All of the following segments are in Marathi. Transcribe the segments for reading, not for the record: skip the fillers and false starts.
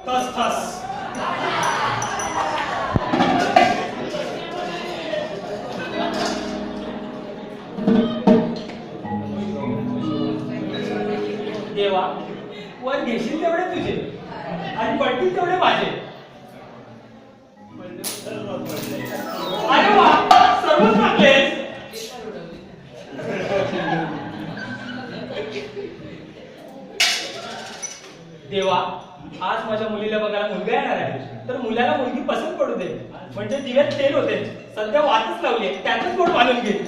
Thus thus. देवा, वर घेशील तेवढे तुझे आणि पडतील तेवढे माझे. अरे वा, सर्वच मागलेस. देवा, आज माझ्या मुलीला बघायला मुलगा येणार आहे, तर मुलाला मुलगी पसंत पडू दे. म्हणजे दिव्यात तेल होते, सध्या वाटच लावली, त्यातच गोड मानून घे.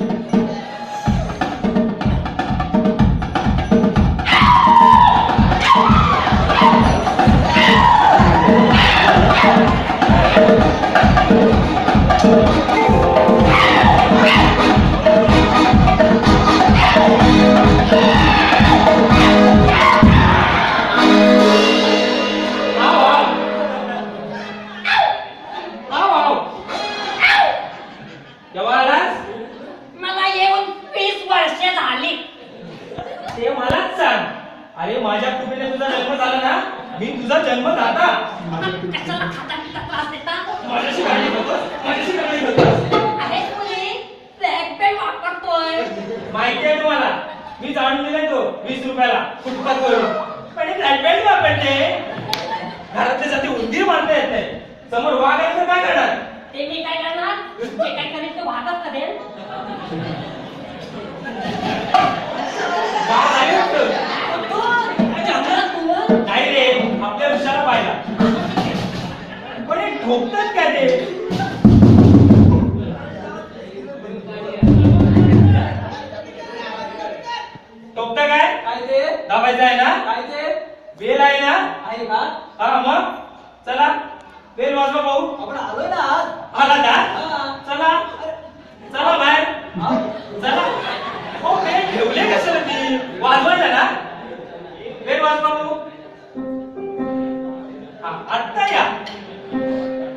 अरे माझ्या कृपेने तुझा जन्म झाला ना, मी तुझा जन्म दाता. कशाला खाता पिता त्रास देता? माझ्याशी काळजी करतोस, माझ्याशी काळजी करतोस. अरे मुली ब्लॅक पेन वापरतोय. माहिती आहे तुम्हाला, मी जाणून दिलाय तो 20 रुपयाला फुटपाथ करून. पण हे ब्लॅक पेन वापरते, घरातले जाते उंदीर मारता येत नाही, समोर वाघ आहे तर काय करणार? ते मी काय करणार? जे काय करेल ते वागत करेल. वाघ आहे वाटतं. नाही रे, आपल्या विषयाला पाहिला. पण हे ठोकतात काय ते? ठोकता काय? काय ते? दाबायचं आहे ना? काय ते? बेल आहे ना? आहे का? हा मग चला बेल वाजवा भाऊ. आपण आलोय ना आज. आला का? हा. चला चला बाहेर हा? चला. हो बेल ठेवले कशाला ती? वाजवायला ना? बेल वाजवा भाऊ. आत्ता या.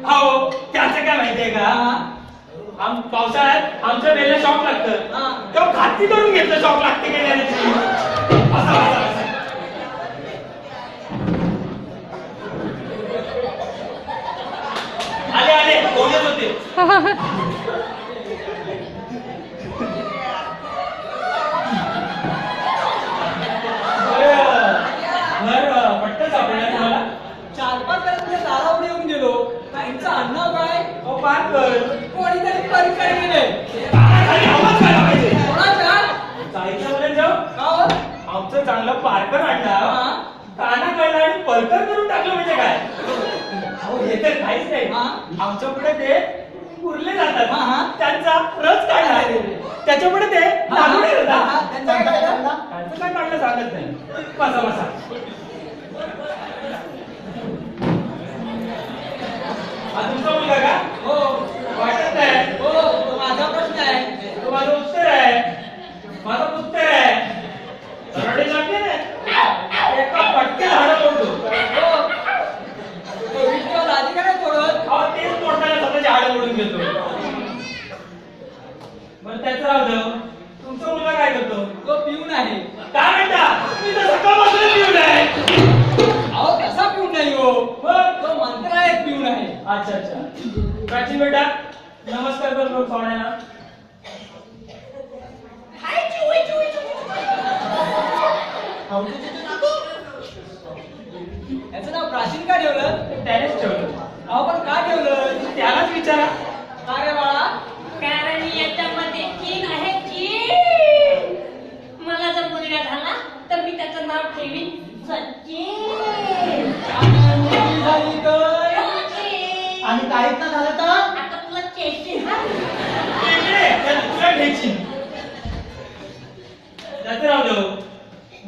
हो त्याचं काय माहितीये का? पावसाळ्यात आमच्या बेलला शॉक लागतं. तेव्हा खाती करून घेतलं शॉक लागते की नाही त्याची. बसा, बसा, बसा. आले आले कोणच होते. घर पट्ट सापडला तुम्हाला? 4-5 वेळा तुझ्या दारावर येऊन गेलो. काहींचं आडनाव काय? हो पार कर. कोणीतरी परिचय गेले. खाली आवाज करायला पाहिजे. कोणाचा? जायचं पर्यंत जाऊ. का हो? आमचं चांगलं पारकर आणला, हा? काना कळला आणि परकर करून टाकलं म्हणजे काय? अहो हे तर काहीच नाही. हा? आमच्या पुढे ते उरले जातात, हा, हा. त्यांचा रस काढला, त्याच्या पुढे ते लाडूने हा, जातात. हा. त्यांचं काय काढलं? त्यांचं काय काढलं सांगत नाही. बसा बसा. हा तुमचा मुलगा का? हो. वाटत नाही. हो, तो माझा प्रश्न आहे. तो माझं उत्तर आहे. माझं उत्तर आहे. रडे लागले ना, एका पटक्यात हाडं तोडतो. हो. तो विश्वास आधी का नाही तोडत? अहो तेच तोडताना स्वतःची हाडं मोडून घेतो. बरं त्याचं राहू द्या. तुमचा मुलगा काय करतो? तो पिऊन आहे. काय म्हणता? मी तर सकाळपासून पिऊन आहे. अहो कसा पिऊन नाही हो? मग? तो मंत्रालयात पिऊन आहे. अच्छा अच्छा. प्राची बेटा नमस्कार कर लोक पाहुण्यांना. हाय चिवी चिवी चिवी. याचं नाव प्राचीन का ठेवलं? त्यानेच ठेवलं. अहो पण का ठेवलं? त्यालाच विचारा. का रे बाळा? कारण याच्यामध्ये चीन आहे चीन. मला जर मुलगा झाला तर मी त्याचं नाव ठेवीन सचिन. आणि मुलगी झाली तर? सचिन. आणि काहीच ना झालं तर? आता तुला चेशीन हा. इकडे तुला घ्यायची. त्याचं राहू द्या.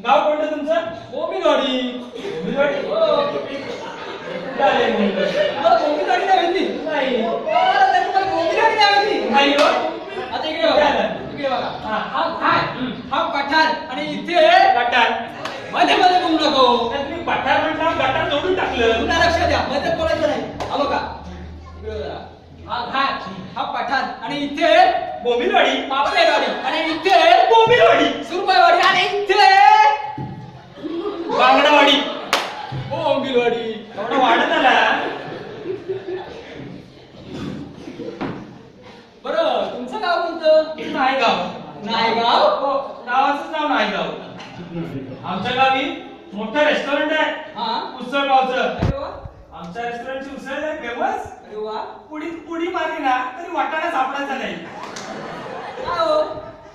गाव कोणतं तुमचं? बोंबिलवाडी. बिलवाडी? हो. कुठं आले मुलं? तुला बोंबिलवाडी नाही माहिती? नाही. मला तर तुम्हाला बोंबिलवाडी नाही माहिती? नाही हो. आता इकडे बघा. इकडे बघा. हा काय? हा पठार आणि इथे गटार. मध्ये मध्ये बोलू नको. तर तुम्ही पठार म्हटला गटार जोडून टाकलं. पुन्हा लक्ष द्या. मध्ये बोलायचं नाही. हा बघा. इकडे बघा. हा घाट, हा पठार आणि इथे बोंबिलवाडी. पापलेवाडी आणि इथे बोंबिलवाडी. सुरपाईवाडी आणि इथे बांगडावाडी. बोंबिलवाडी. एवढं वाढत अरे वा आमच्या रेस्टॉरंटची उसळ आहे फेमस. अरे वा पुडी मारली ना तरी वाटाणा सापडायचा नाही. काय हो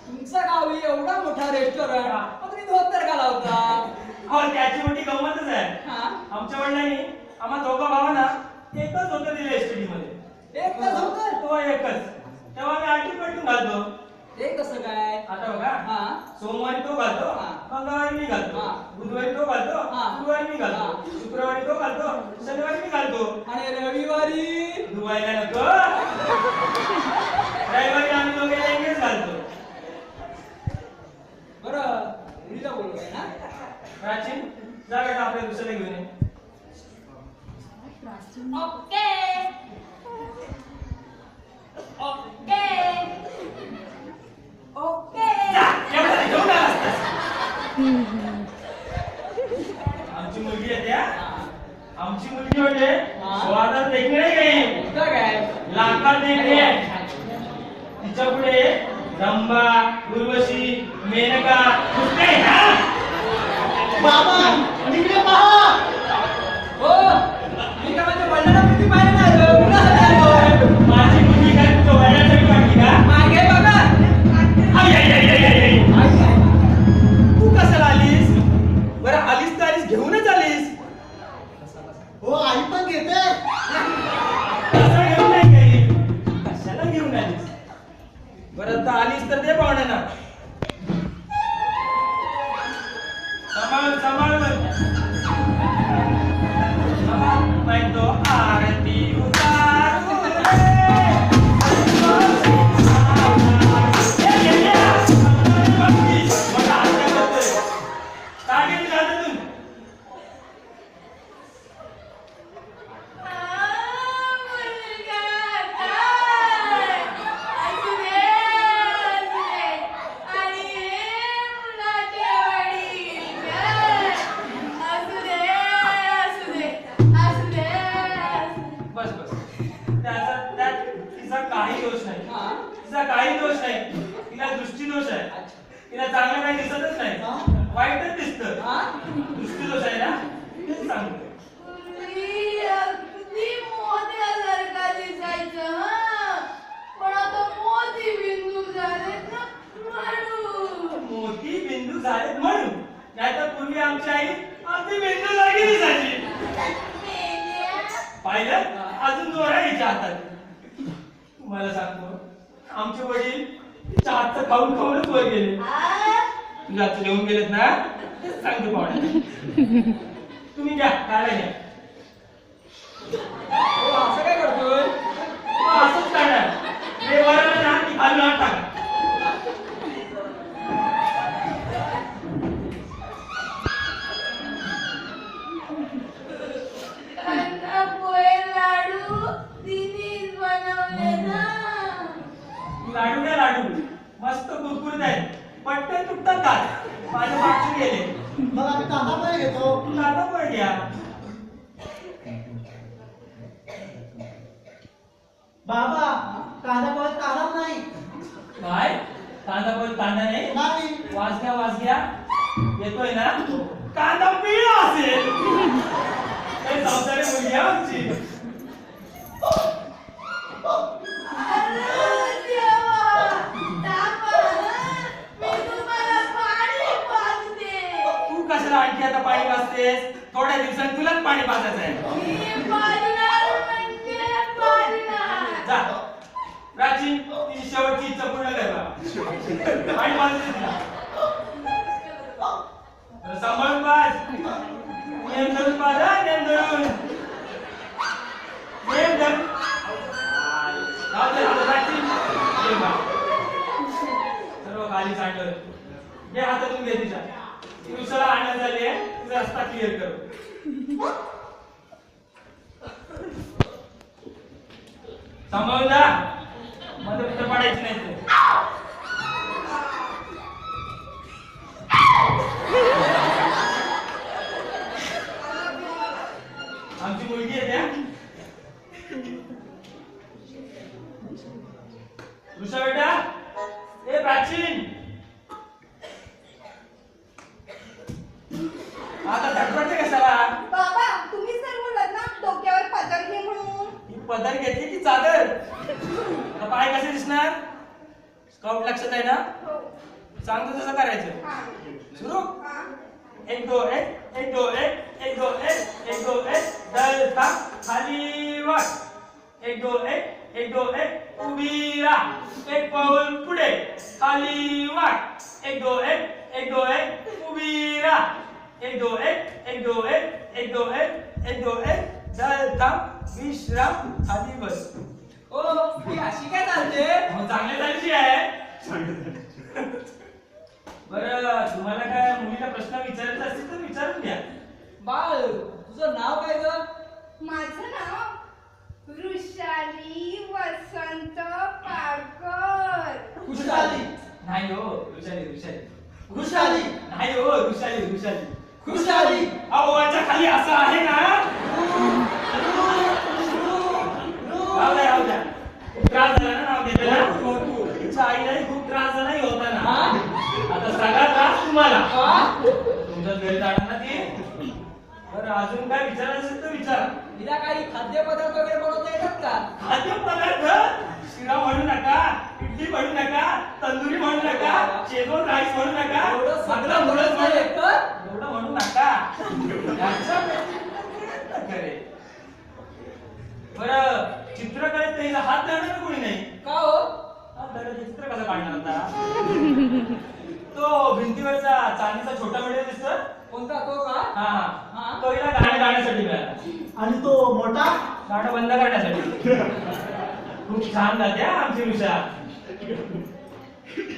तुमचा गावी एवढा मोठा रेस्टॉरंट मग तुम्ही धोतर का लावता? हो त्याची मोठी गंमतच आहे. हा आमच्या वडिलांनी आम्हा दोघा भावांना एकच होतं दिलं एसटीडी मध्ये. एकच धोतर? तो एकच. तेव्हा मी आलटी पलटून घालतो. ते कसं काय? आता बघा हा सोमवारी तो घालतो, हा. मंगळवारी मी घालतो, हा. बुधवारी तो घालतो, हा. गुरुवारी मी घालतो, हा. शुक्रवारी तो घालतो, शनिवारी मी घालतो. आणि रविवारी? धुवायला नको. रविवारी आम्ही दोघे लेंगेच घालतो. बरं मुलीला बोलवलंय ना? प्राचीन जा बेटा आपल्या दुसऱ्याला घेऊन ये. ओके ओके ओके जा, एवढं घेऊन आलास तर. आमची मुलगी आहे त्या. आमची मुलगी म्हणजे हा. स्वादात देखणे नाही, कुठं काय? लाखात देखणे आहे. तिच्या पुढे रंभा, उर्वशी, मेनका कुठे बाबा इकडे पहा. हो मी का माझ्या वडिलांना किती पाहिजे नाही कुणासाठी आलोय? माझी मुलगी काय तुझ्या वडिलांसाठी वाटली का? मागे बघा. आई, आई, आई, आई, आई, आई. आई, आई. तू कशाला आलीस? बरं आलीस तर आलीस घेऊनच आलीस. हो आई पण घेते. कसं घेऊन नाही काही? कशाला घेऊन आलीस? बरं आता आलीस तर दे पाहुण्यांना. सांभाळ सांभाळ नाही तो आरती उतारू रे. मोठा हात करतोय. टाकेल का हातातून? बस बस त्यात तिचा काही दोष नाही. हा. तिचा काही दोष नाही. तिला दृष्टी दोष आहे. तिला चांगलं काही दिसतच नाही, वाईटच दिसतं. हा? दृष्टी दोष आहे ना तेच सांगतो. मोती बिंदू झालेत म्हणून. नाहीतर पूर्वी आमची आई अगदी बिंदू जागी दिसायची. पाहिलं अजून जोडा हिच्या हातात. तुम्हाला सांगतो आमचे वडील तिच्या हातचं खाऊन खाऊनच वर गेले. तुझ्या हातचं जेवून गेलेत ना तेच सांगतो पाहुणे. तुम्ही घ्या काढा घ्या. हो, असं काय करतोय? असंच काढणार. हे वरण ना ती खाली हात टाका. लाडू द्या लाडू मस्त कुरकुरीत आहेत. पटकन तुटतात का? माझे मागचे गेले. मग आम्ही कांदा पण घेतो. कांदा पण घ्या. बाबा कांदा पोळ्यात कांदा नाही. काय कांदा पण कांदा नाही? नाही. वास घ्या येतोय ना? कांदा पिळा असेल. काही संसारी मुलगी आहे आमची. तू कशाला आणखी आता पाणी पाजतेस? थोड्या दिवसांनी तुलाच पाणी पाजायचं आहे. जा प्राचीन तिची शेवटची इच्छा पूर्ण कर बा. पाणी पाजते तिला. तर सांभाळून पाज. नेम धरून पाज हा, नेम धरून. नेम धरून. राहू दे, राहू दे, प्राचीन. ये बा. सर्व खाली सांडलं. घे हातातून घे तिच्या. ती उसाला आणण्यात झाली आहे. तिचा रस्ता क्लिअर करू. सांभाळून जा. मध्ये कुठे पडायची नाही ते. आमची मुलगी आहे त्या. ऋषा बेटा ए प्राचीन आता धडपडते कशाला? बाबा तुम्ही सर्व पदर घेतली की चादर आता पाय कसे दिसणार स्काउट लक्षात आहे ना सांगतो तसं करायचं सुरू 1 2 1 1 2 1 1 2 1 1 2 1 दलता खाली वाट 1 2 1 1 2 1 उभी राहा एक पाऊल पुढे खाली वाट 1 2 1 1 2 1 उभी राहा 1 2 1 1 2 1 1 2 1 1 2 1 दलता विश्राम खाली बस ओ ही अशी काय चालते चांगली झालीची आहे बरं तुम्हाला काय मुलीला प्रश्न विचारायचा असतील तर विचारून घ्या बाळ तुझं नाव काय ग माझं नाव वृषाली वसंत पारकर खुशाली नाही हो ऋषाली ऋषाली खुशाली नाही हो ऋषाली ऋषाली खुशाली ओवाच्या खाली असं आहे ना राहू द्या राहू द्या खूप त्रास झाला ना नाव घेताना तिच्या आईलाही खूप त्रास झाला होता ना आता सगळा त्रास तुम्हाला तुमच्या घरी जाणार ना ती बरं अजून काय विचारायचं असेल तर विचारा तिला काही खाद्यपदार्थ वगैरे बनवता येतात का खाद्यपदार्थ शिरा म्हणू नका इडली म्हणू नका तंदुरी म्हणू नका शेजवान राईस म्हणू नका एवढं सगळं आता म्हणत नाही तर? एवढं म्हणू नका याचा प्रयत्न करे बरं चित्रकलेत तिला हात धरणार कोणी नाही का हो हात धरायचं चित्र कसं काढणार आता तो भिंतीवरचा चांदीचा छोटा व्हिडिओ दिसतोय कोणता तो का हा हा. हा तो हिला गाणं गाण्यासाठी मिळाला आणि तो मोठा गाणं बंद करण्यासाठी खूप छान गाते हा आमची उषा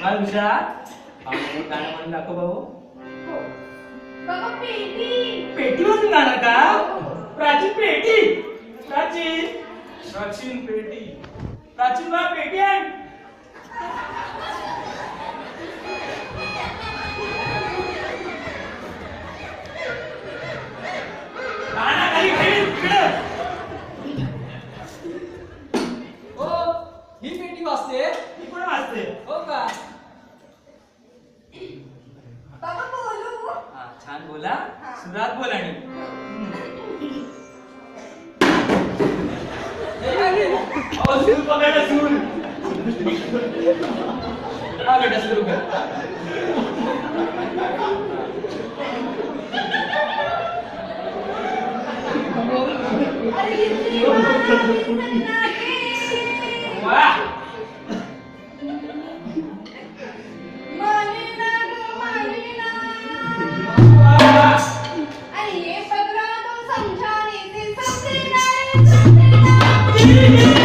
काय उषा गाणं म्हणून दाखव बाबू बाबा पेटी पेटीवरून गाणं का प्राचीन पेटी प्राचीन प्राचीन पेटी प्राचीन बा पेटी आहे गाणं खाली खाली इकडं. हो ही पेटी वाजते ती पण वाजते हो का बाबा बोलू हा, छान बोला सुरात बोला आणि हे काय केलं? अहो सूर पकडायला सूर हा बेटा सुरू कर अरे इतकी वाजली सन्नाटे. वा मानिना गं, मानिना. वा अरे ये पगला तो समझाने से समझेना रे, समझेना.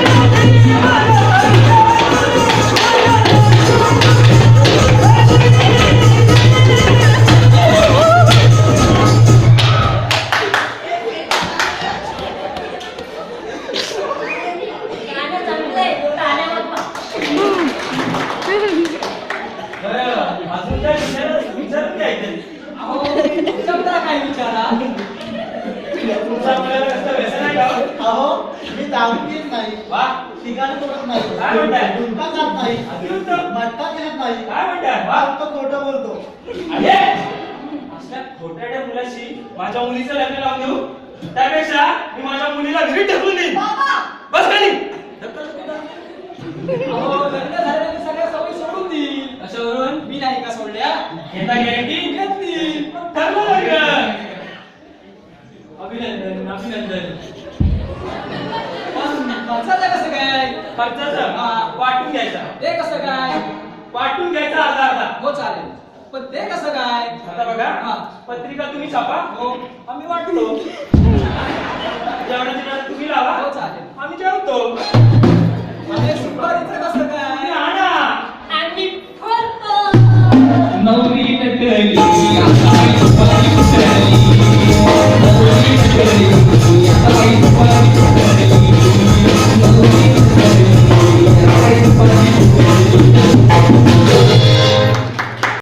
गाणं चांगलंय टाळ्या वाजवा. बरं अजून काय विचारून घ्यायचं अहो तुमच्याबद्दल काय विचारा तुमचा मुलाला कसं व्यसन आहे का अहो मी दारू पीत नाही वा ठिकाणी करत नाही काय म्हणताय? गुटखा खात नाही अतिउत्तम. मटका घेत नाही काय म्हणताय वा फक्त खोटं बोलतो अरे असल्या खोट्याड्या मुलाशी माझ्या मुलीचं लग्न लावून देऊ त्यापेक्षा मी माझ्या मुलीला घरी ढकलून देईन बाबा बस खाली अहो लग्न झाल्याने सगळ्या सवयी सोडून देईल कशावरून मी नाही का सोडल्या घेता गॅरंटी घेतली ठरलं लग्न अभिनंदन अभिनंदन पण खर्चाचं कसं काय खर्चाचं हा. वाटून घ्यायचा ते कसं काय वाटून घ्यायचा अर्धा अर्धा हो चालेल पण ते कसं काय आता बघा हा. पत्रिका तुम्ही छापा हो आम्ही वाटतो जेवणाची वेळ तुम्ही लावा हो चालेल आम्ही जेवतो आणि सुपारीचं कसं तुम्ही काय आणा आम्ही फरतो. नवरी